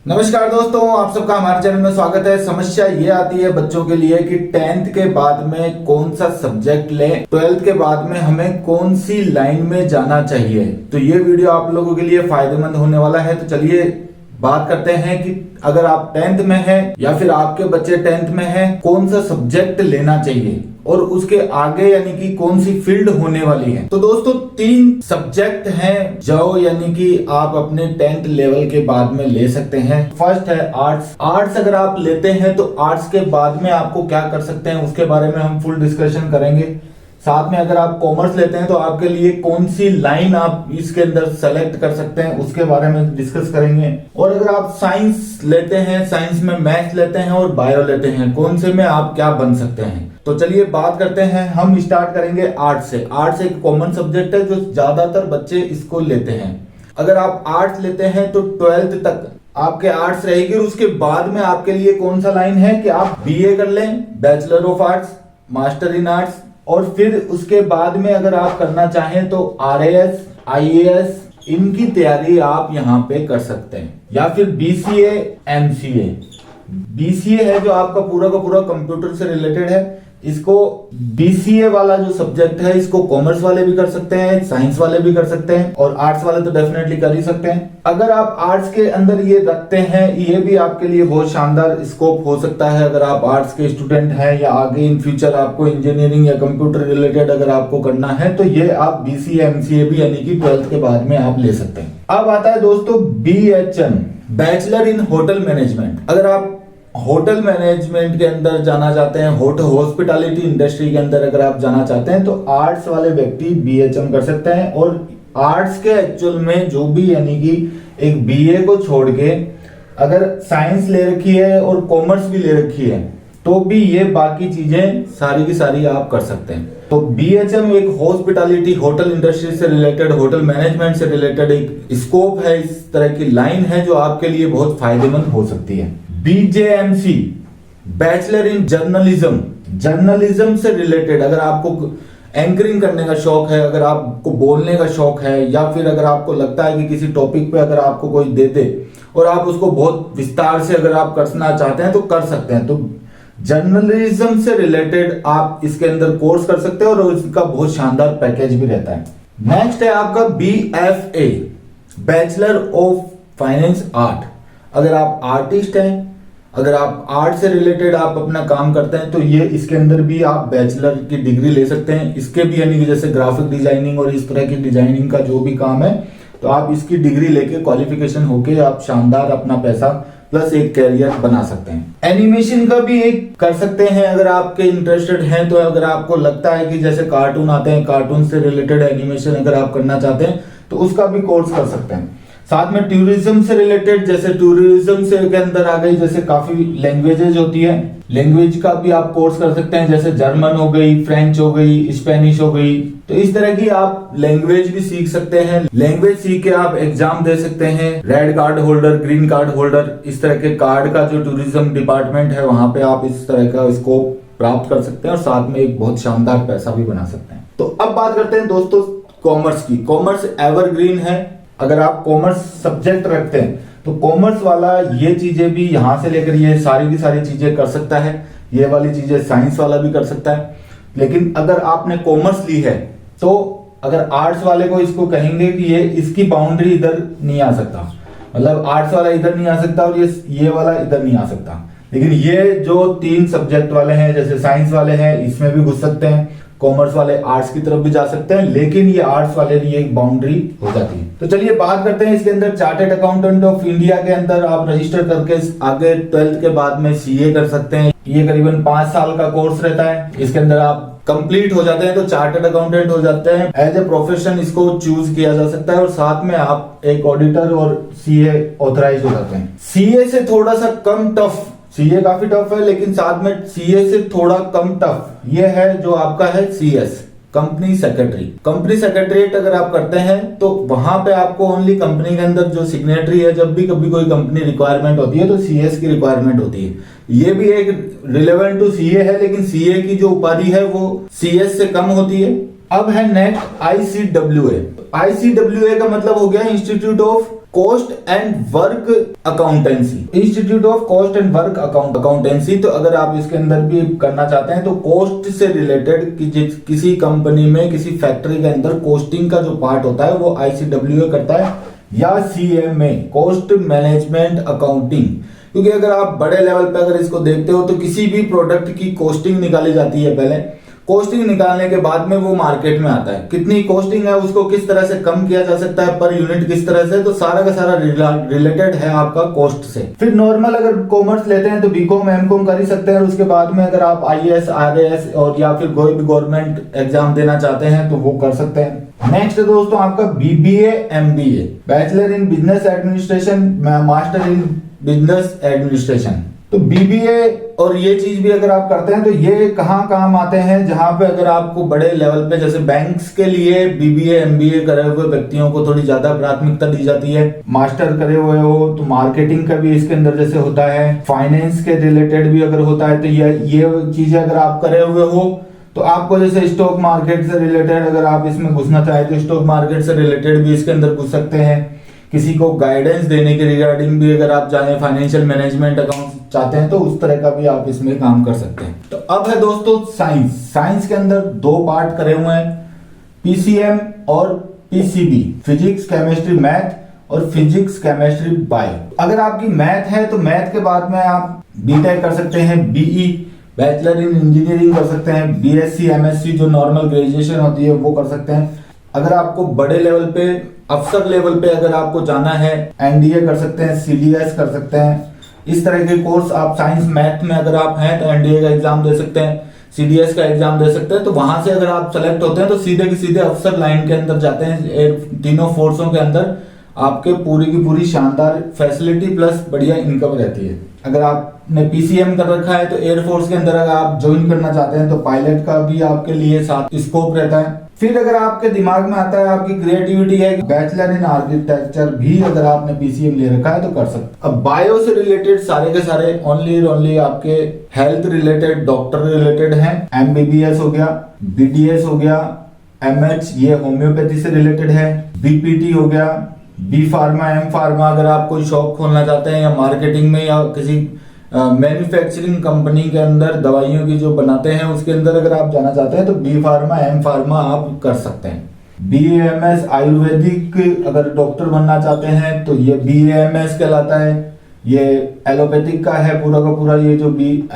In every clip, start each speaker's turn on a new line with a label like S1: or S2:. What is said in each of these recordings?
S1: नमस्कार दोस्तों, आप सबका हमारे चैनल में स्वागत है। समस्या ये आती है बच्चों के लिए कि 10th के बाद में कौन सा सब्जेक्ट लें, 12th के बाद में हमें कौन सी लाइन में जाना चाहिए। तो ये वीडियो आप लोगों के लिए फायदेमंद होने वाला है। तो चलिए बात करते हैं कि अगर आप 10th में हैं या फिर आपके बच्चे 10th में हैं, कौन सा सब्जेक्ट लेना चाहिए और उसके आगे यानी कि कौन सी फील्ड होने वाली है। तो दोस्तों 3 सब्जेक्ट हैं जो यानी कि आप अपने 10th लेवल के बाद में ले सकते हैं। फर्स्ट है आर्ट्स। आर्ट्स अगर आप लेते हैं तो आर्ट्स के बाद में आपको क्या कर सकते हैं उसके बारे में हम फुल डिस्कशन करेंगे। साथ में अगर आप कॉमर्स लेते हैं तो आपके लिए कौन सी लाइन आप इसके अंदर सेलेक्ट कर सकते हैं उसके बारे में डिस्कस करेंगे। और अगर आप साइंस लेते हैं, साइंस में मैथ्स लेते हैं और बायो लेते हैं, कौन से में आप क्या बन सकते हैं। तो चलिए बात करते हैं। हम स्टार्ट करेंगे आर्ट्स से। आर्ट्स एक कॉमन सब्जेक्ट है जो ज्यादातर बच्चे इसको लेते हैं। अगर आप आर्ट्स लेते हैं तो 12th तक आपके आर्ट्स रहेगी और उसके बाद में आपके लिए कौन सा लाइन है कि आप बीए कर लें, bachelor of arts, master in arts, और फिर उसके बाद में अगर आप करना चाहें तो आरएएस, आईएएस इनकी तैयारी आप यहाँ पे कर सकते हैं, या फिर बीसीए, एमसीए। बीसीए है जो आपका पूरा का पूरा कंप्यूटर से रिलेटेड है। इसको बीसीए वाला जो सब्जेक्ट है इसको कॉमर्स वाले भी कर सकते हैं, साइंस वाले भी कर सकते हैं और आर्ट्स वाले तो डेफिनेटली कर ही सकते हैं। अगर आप आर्ट्स के अंदर ये रखते हैं, ये भी आपके लिए बहुत शानदार स्कोप हो सकता है। अगर आप आर्ट्स के स्टूडेंट हैं या आगे इन फ्यूचर आपको इंजीनियरिंग या कंप्यूटर रिलेटेड अगर आपको करना है तो ये आप बीसीए, एमसीए भी यानी कि 12th के बाद में आप ले सकते हैं। अब आता है दोस्तों BHM, bachelor in hotel management. अगर आप होटल मैनेजमेंट के अंदर जाना चाहते हैं, हॉस्पिटैलिटी इंडस्ट्री के अंदर अगर आप जाना चाहते हैं तो आर्ट्स वाले व्यक्ति बीएचएम कर सकते हैं। और आर्ट्स के एक्चुअल में जो भी यानी कि एक बीए को छोड़ के अगर साइंस ले रखी है और कॉमर्स भी ले रखी है तो भी ये बाकी चीजें सारी की सारी आप कर सकते हैं। तो बीएचएम एक हॉस्पिटैलिटी, होटल इंडस्ट्री से रिलेटेड, होटल मैनेजमेंट से रिलेटेड एक स्कोप है, इस तरह की लाइन है जो आपके लिए बहुत फायदेमंद हो सकती है। BJMC, bachelor in journalism, journalism से रिलेटेड अगर आपको एंकरिंग करने का शौक है, अगर आपको बोलने का शौक है, या फिर अगर आपको लगता है कि किसी टॉपिक पे अगर आपको कोई दे दे और आप उसको बहुत विस्तार से अगर आप करना चाहते हैं तो कर सकते हैं। तो जर्नलिज्म से रिलेटेड आप इसके अंदर कोर्स कर सकते हैं और इसका बहुत शानदार पैकेज भी रहता है। नेक्स्ट है आपका BFA, bachelor of finance art. अगर आप आर्टिस्ट हैं, अगर आप आर्ट से रिलेटेड आप अपना काम करते हैं तो ये इसके अंदर भी आप बैचलर की डिग्री ले सकते हैं। इसके भी यानी कि जैसे ग्राफिक डिजाइनिंग और इस तरह की डिजाइनिंग का जो भी काम है तो आप इसकी डिग्री लेके क्वालिफिकेशन होके आप शानदार अपना पैसा प्लस एक कैरियर बना सकते हैं। एनिमेशन का भी एक कर सकते हैं अगर आपके इंटरेस्टेड हैं। तो अगर आपको लगता है कि जैसे कार्टून आते हैं, कार्टून से रिलेटेड एनिमेशन अगर आप करना चाहते हैं तो उसका भी कोर्स कर सकते हैं। साथ में टूरिज्म से रिलेटेड, जैसे टूरिज्म से के अंदर आ गई जैसे काफी लैंग्वेजेस होती है, लैंग्वेज का भी आप कोर्स कर सकते हैं। जैसे जर्मन हो गई, फ्रेंच हो गई, स्पेनिश हो गई, तो इस तरह की आप लैंग्वेज भी सीख सकते हैं। लैंग्वेज सीख के आप एग्जाम दे सकते हैं। Red card holder, green card holder, इस तरह के कार्ड का जो टूरिज्म डिपार्टमेंट है वहां पे आप इस तरह का स्कोप प्राप्त कर सकते हैं और साथ में एक बहुत शानदार पैसा भी बना सकते हैं। तो अब बात करते हैं दोस्तों कॉमर्स की। कॉमर्स एवरग्रीन है। अगर आप कॉमर्स सब्जेक्ट रखते हैं तो कॉमर्स वाला ये चीजें भी यहां से लेकर ये सारी की सारी चीजें कर सकता है। ये वाली चीजें साइंस वाला भी कर सकता है। लेकिन अगर आपने कॉमर्स ली है तो अगर आर्ट्स वाले को इसको कहेंगे कि ये इसकी बाउंड्री इधर नहीं आ सकता, मतलब आर्ट्स वाला इधर नहीं आ सकता और ये वाला इधर नहीं आ सकता। लेकिन ये जो 3 सब्जेक्ट वाले हैं, जैसे साइंस वाले हैं इसमें भी घुस सकते हैं, कॉमर्स वाले आर्ट्स की तरफ भी जा सकते हैं, लेकिन ये आर्ट्स वाले लिए एक बाउंड्री हो जाती है। तो चलिए बात करते हैं इसके अंदर चार्टर्ड अकाउंटेंट ऑफ इंडिया के अंदर आप रजिस्टर करके आगे 12th के बाद में सीए कर सकते हैं। ये करीबन 5 साल का कोर्स रहता है। इसके अंदर आप कंप्लीट हो जाते हैं तो चार्टर्ड अकाउंटेंट हो जाते हैं। एज ए प्रोफेशन इसको चूज किया जा सकता है और साथ में आप एक ऑडिटर और सीए ऑथराइज हो जाते हैं। सीए से थोड़ा सा कम टफ, सीए काफी टफ है लेकिन साथ में सीए से थोड़ा कम टफ ये है जो आपका है CS, company secretary. Company secretariat अगर आप करते हैं तो वहां पे आपको ओनली कंपनी के अंदर जो सिग्नेटरी है, जब भी कभी कोई कंपनी रिक्वायरमेंट होती है तो सीएस की रिक्वायरमेंट होती है। ये भी एक रिलेवेंट टू सीए है लेकिन सीए की जो उपाधि है वो सीएस से कम होती है। अब है नेक्स्ट आईसीडब्ल्यूए। आईसीडब्ल्यूए का मतलब हो गया institute of cost and work accountancy, institute of cost and work accountancy. तो अगर आप इसके अंदर भी करना चाहते हैं तो कॉस्ट से रिलेटेड किसी कंपनी में, किसी फैक्ट्री के अंदर कॉस्टिंग का जो पार्ट होता है वो ICWA करता है, या CMA, कॉस्ट मैनेजमेंट अकाउंटिंग। क्योंकि अगर आप बड़े लेवल पे अगर इसको देखते हो तो किसी भी प्रोडक्ट की कॉस्टिंग निकाली जाती है। पहले कॉस्टिंग निकालने के बाद में वो मार्केट में आता है, कितनी कॉस्टिंग है, उसको किस तरह से कम किया जा सकता है पर यूनिट किस तरह से, तो सारा का सारा रिलेटेड है आपका कॉस्ट से। फिर नॉर्मल अगर कॉमर्स लेते हैं तो BCom MCom कर ही सकते हैं, और उसके बाद में अगर आप IAS RAS और या फिर कोई भी गवर्नमेंट एग्जाम देना चाहते हैं तो वो कर सकते हैं। नेक्स्ट दोस्तों आपका BBA MBA, bachelor in business administration, master in business administration. तो BBA और ये चीज भी अगर आप करते हैं तो ये कहाँ काम आते हैं, जहां पे अगर आपको बड़े लेवल पे, जैसे बैंक्स के लिए BBA MBA करे हुए व्यक्तियों को थोड़ी ज्यादा प्राथमिकता दी जाती है। मास्टर करे हुए हो तो मार्केटिंग का भी इसके अंदर जैसे होता है, फाइनेंस के रिलेटेड भी अगर होता है, तो ये चीजें अगर आप करे हुए हो तो आपको जैसे स्टॉक मार्केट से रिलेटेड अगर आप इसमें घुसना चाहे तो स्टॉक मार्केट से रिलेटेड भी इसके अंदर घुस सकते हैं। किसी को गाइडेंस देने के रिगार्डिंग भी अगर आप चाहें, फाइनेंशियल मैनेजमेंट अकाउंट चाहते हैं तो उस तरह का भी आप इसमें काम कर सकते हैं। तो अब है दोस्तों साइंस। साइंस के अंदर 2 पार्ट करे हुए हैं, PCM और PCB, फिजिक्स केमिस्ट्री मैथ और फिजिक्स केमिस्ट्री बायो। अगर आपकी मैथ है तो मैथ के बाद में आप BTech कर सकते हैं, BE बैचलर इन इंजीनियरिंग कर सकते हैं, BSc MSc जो नॉर्मल ग्रेजुएशन होती है वो कर सकते हैं। अगर आपको बड़े लेवल पे, अफसर लेवल पे अगर आपको जाना है, NDA कर सकते हैं, CDS कर सकते हैं। इस तरह के कोर्स आप साइंस मैथ में अगर आप हैं तो NDA का एग्जाम दे सकते हैं, CDS का एग्जाम दे सकते हैं। तो वहां से अगर आप सेलेक्ट होते हैं तो सीधे के सीधे अफसर लाइन के अंदर जाते हैं। तीनों फोर्सों के अंदर आपके पूरी की पूरी शानदार फैसिलिटी प्लस बढ़िया इनकम रहती है। अगर आपने PCM कर रखा है तो एयरफोर्स के अंदर अगर आप ज्वाइन करना चाहते हैं तो पायलट का भी आपके लिए साथ स्कोप रहता है। फिर अगर आपके दिमाग में आता है, आपकी क्रिएटिविटी है, बैचलर इन आर्किटेक्चर भी अगर आपने PCM ले रखा है तो कर सकते। अब बायो से रिलेटेड सारे के सारे ओनली आपके हेल्थ रिलेटेड, डॉक्टर रिलेटेड हैं। MBBS हो गया, BDS हो गया, MH ये होम्योपैथी से रिलेटेड है, BPT हो गया, B फार्मा, M फार्मा अगर आप कोई शॉप खोलना चाहते हैं या मार्केटिंग में या किसी मैन्युफैक्चरिंग कंपनी के अंदर दवाइयों की जो बनाते हैं उसके अंदर अगर आप जाना चाहते हैं तो B फार्मा M फार्मा आप कर सकते हैं। BAMS आयुर्वेदिक अगर डॉक्टर बनना चाहते हैं तो ये BAMS कहलाता है। ये एलोपैथिक का है पूरा का पूरा, ये जो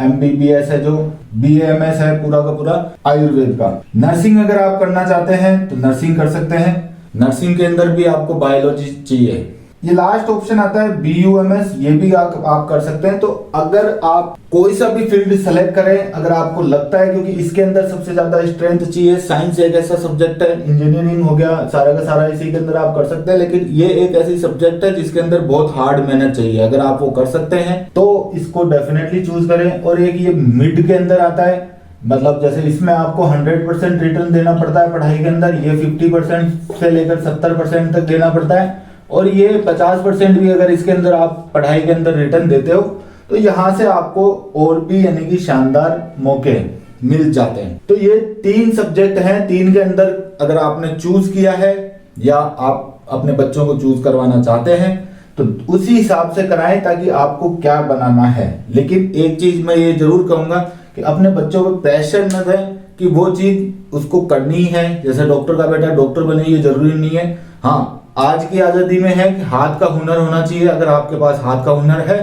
S1: MBBS है, जो BAMS है पूरा का पूरा आयुर्वेद का। नर्सिंग अगर आप करना चाहते हैं तो नर्सिंग कर सकते हैं। नर्सिंग के अंदर भी आपको बायोलॉजी चाहिए। ये लास्ट ऑप्शन आता है BUMS, ये भी आप कर सकते हैं। तो अगर आप कोई सा भी फील्ड सेलेक्ट करें, अगर आपको लगता है, क्योंकि इसके अंदर सबसे ज्यादा स्ट्रेंथ चाहिए। साइंस एक ऐसा सब्जेक्ट है, इंजीनियरिंग हो गया, सारा का सारा इसी के अंदर आप कर सकते हैं, लेकिन ये एक ऐसी सब्जेक्ट है जिसके अंदर बहुत हार्ड मेहनत चाहिए। अगर आप वो कर सकते हैं तो इसको डेफिनेटली चूज करें। और एक ये मिड के अंदर आता है, मतलब जैसे इसमें आपको 100% रिटर्न देना पड़ता है पढ़ाई के अंदर, ये 50% से लेकर 70% तक देना पड़ता है। और ये 50% भी अगर इसके अंदर आप पढ़ाई के अंदर रिटर्न देते हो तो यहाँ से आपको और भी यानी कि शानदार मौके मिल जाते हैं। तो ये 3 सब्जेक्ट हैं, 3 के अंदर अगर आपने चूज किया है या आप अपने बच्चों को चूज करवाना चाहते हैं तो उसी हिसाब से कराएं ताकि आपको क्या बनाना है। लेकिन एक चीज मैं ये जरूर कहूंगा कि अपने बच्चों को प्रेशर न दें कि वो चीज उसको करनी है। जैसे डॉक्टर का बेटा डॉक्टर बने ये जरूरी नहीं है। हाँ, आज की आजादी में है कि हाथ का हुनर होना चाहिए। अगर आपके पास हाथ का हुनर है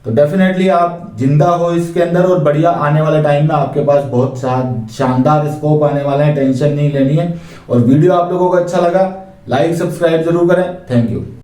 S1: तो डेफिनेटली आप जिंदा हो इसके अंदर, और बढ़िया आने वाले टाइम में आपके पास बहुत शानदार स्कोप आने वाले हैं, टेंशन नहीं लेनी है। और वीडियो आप लोगों को अच्छा लगा, लाइक सब्सक्राइब जरूर करें। Thank you.